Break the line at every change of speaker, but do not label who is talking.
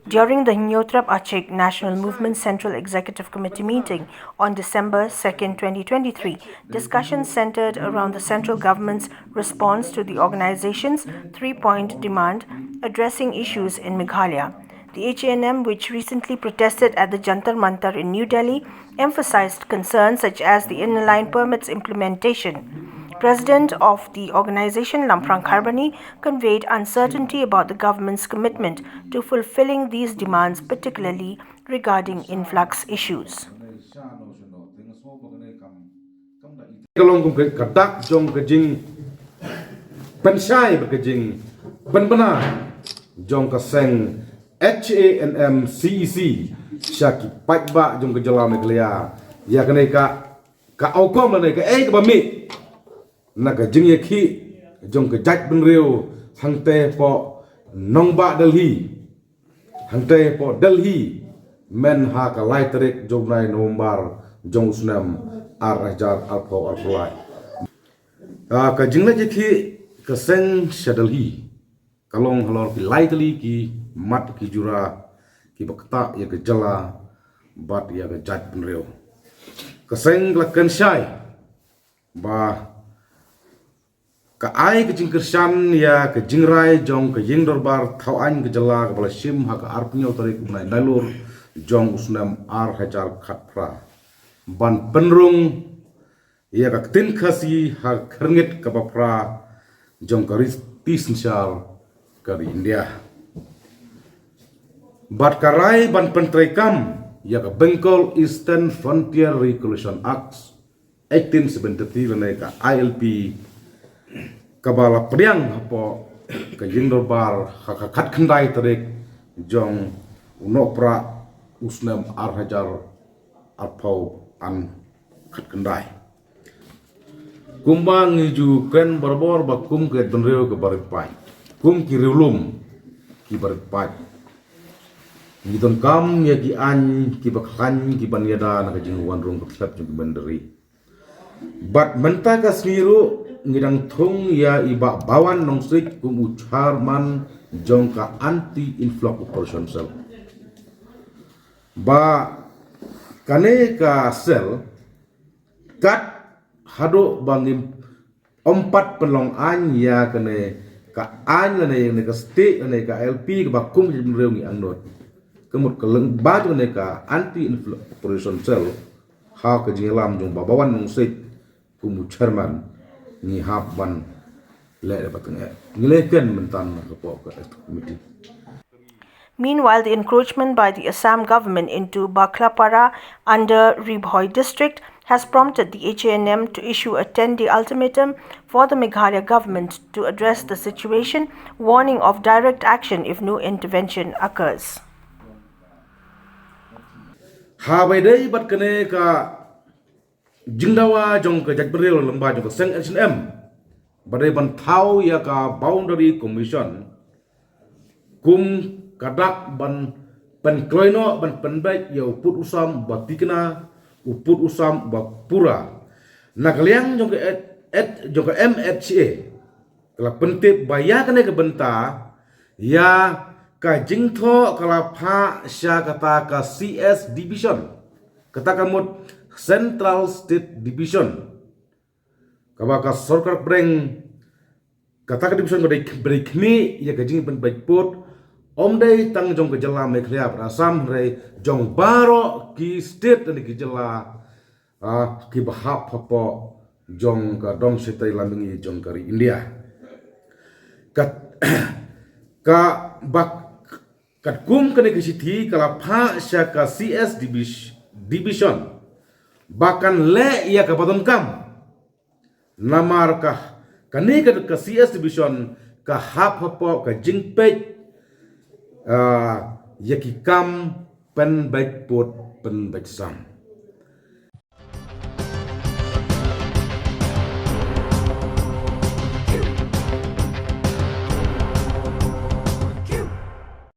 During the Nyotrap Achek National Movement Central Executive Committee meeting on December 2, 2023, discussions centered around the central government's response to the organization's three-point demand addressing issues in Meghalaya. The HANM, which recently protested at the Jantar Mantar in New Delhi, emphasized concerns such as the inner-line permits implementation. President of the organization, Lamprang Kharbani, conveyed uncertainty about the government's commitment to fulfilling these demands, particularly regarding influx issues.
Kalong kum kadak jong kejing pensai bekejing penbena jong kaseng HANM CEC syaki paitba jong kejala Meghalaya ya kene ka aukom ne ka ka bami na ka jing yaki jong ka jat benriu hangte po nongba Delhi men ha ka lai tarik jong nai November jong usnam arrajar alpo alpolai ka jingla jeki ka seng Delhi kalong halor ki lai tali ki mat ki jura ki bakta ya ke jala bat ya ke jat benriu ka seng la kensyai ba ka ai ke jingkersan ya ke jingrai jong ke jing dorbar thau an ke jala ke bala sim ha ka arpnyo tarik nai nalur jong usnam ar hajar khatpra ban penrung ya ka tin khasi ha kherngit ka bapra jong ka tisnsyal ka India bat karai ban pentrekam ya ka Bengal Eastern Frontier Regulation Act 1873 lane ka ILP kabala priang hapo ka jingdorbar hakakat khandai tarik jong unopra usnam arhajar arpau an khat khandai kumbang ngiju ken barbor ba kum ke benreu ke baripai kum ki riulum ki baripai ngidon kam ya ki an ki bakhan ki banyada na jing wan rung khlap jing benderi bat menta kasmiru ngidang thung ya iba bawan nongsik kum ucharman jongka anti influx operation cell ba kane ka sel kat hado bangim empat pelong an ya kane ka an lane ne ka state ne ka LP ka bakum jimreu ngi anot kemut keleng baju ne ka anti influx operation cell ha ka jingelam jong babawan nongsik kum ucharman ni habban le batenge ngileken mentan ko committee.
Meanwhile, the encroachment by the Assam government into Baklapara under Ribhoi district has prompted the HANM to issue a 10-day ultimatum for the Meghalaya government to address the situation, warning of direct action if no intervention occurs.
Ha bai dai bat kane ka jingdawa jong ka jatbrel lamba jong ka seng HNM badai ban thau ya ka boundary commission kum kadak ban penkloino ban penbaik ya uput usam batikna uput usam bapura nakliang jong ka MHA kala pentip baya kane ke benta ya ka jingtho kala pha sya kata ka CS division kata kamut Central State Division kabaka sarkar breng kata ka division badai khmi ya ka jing ban baik pot omdai tang jong ke jala Meghalaya Assam re jong baro ki state ni ki jala ki bahap hapo jong ka dom setai lamingi jong kari India kat ka bak kat kum kene ke sithi kala pha sya ka CS division bahkan le ia ka badon kam namar ka kani ka CS division ka hap hapo ka jingpej yaki kam pen baik pot pen baik sam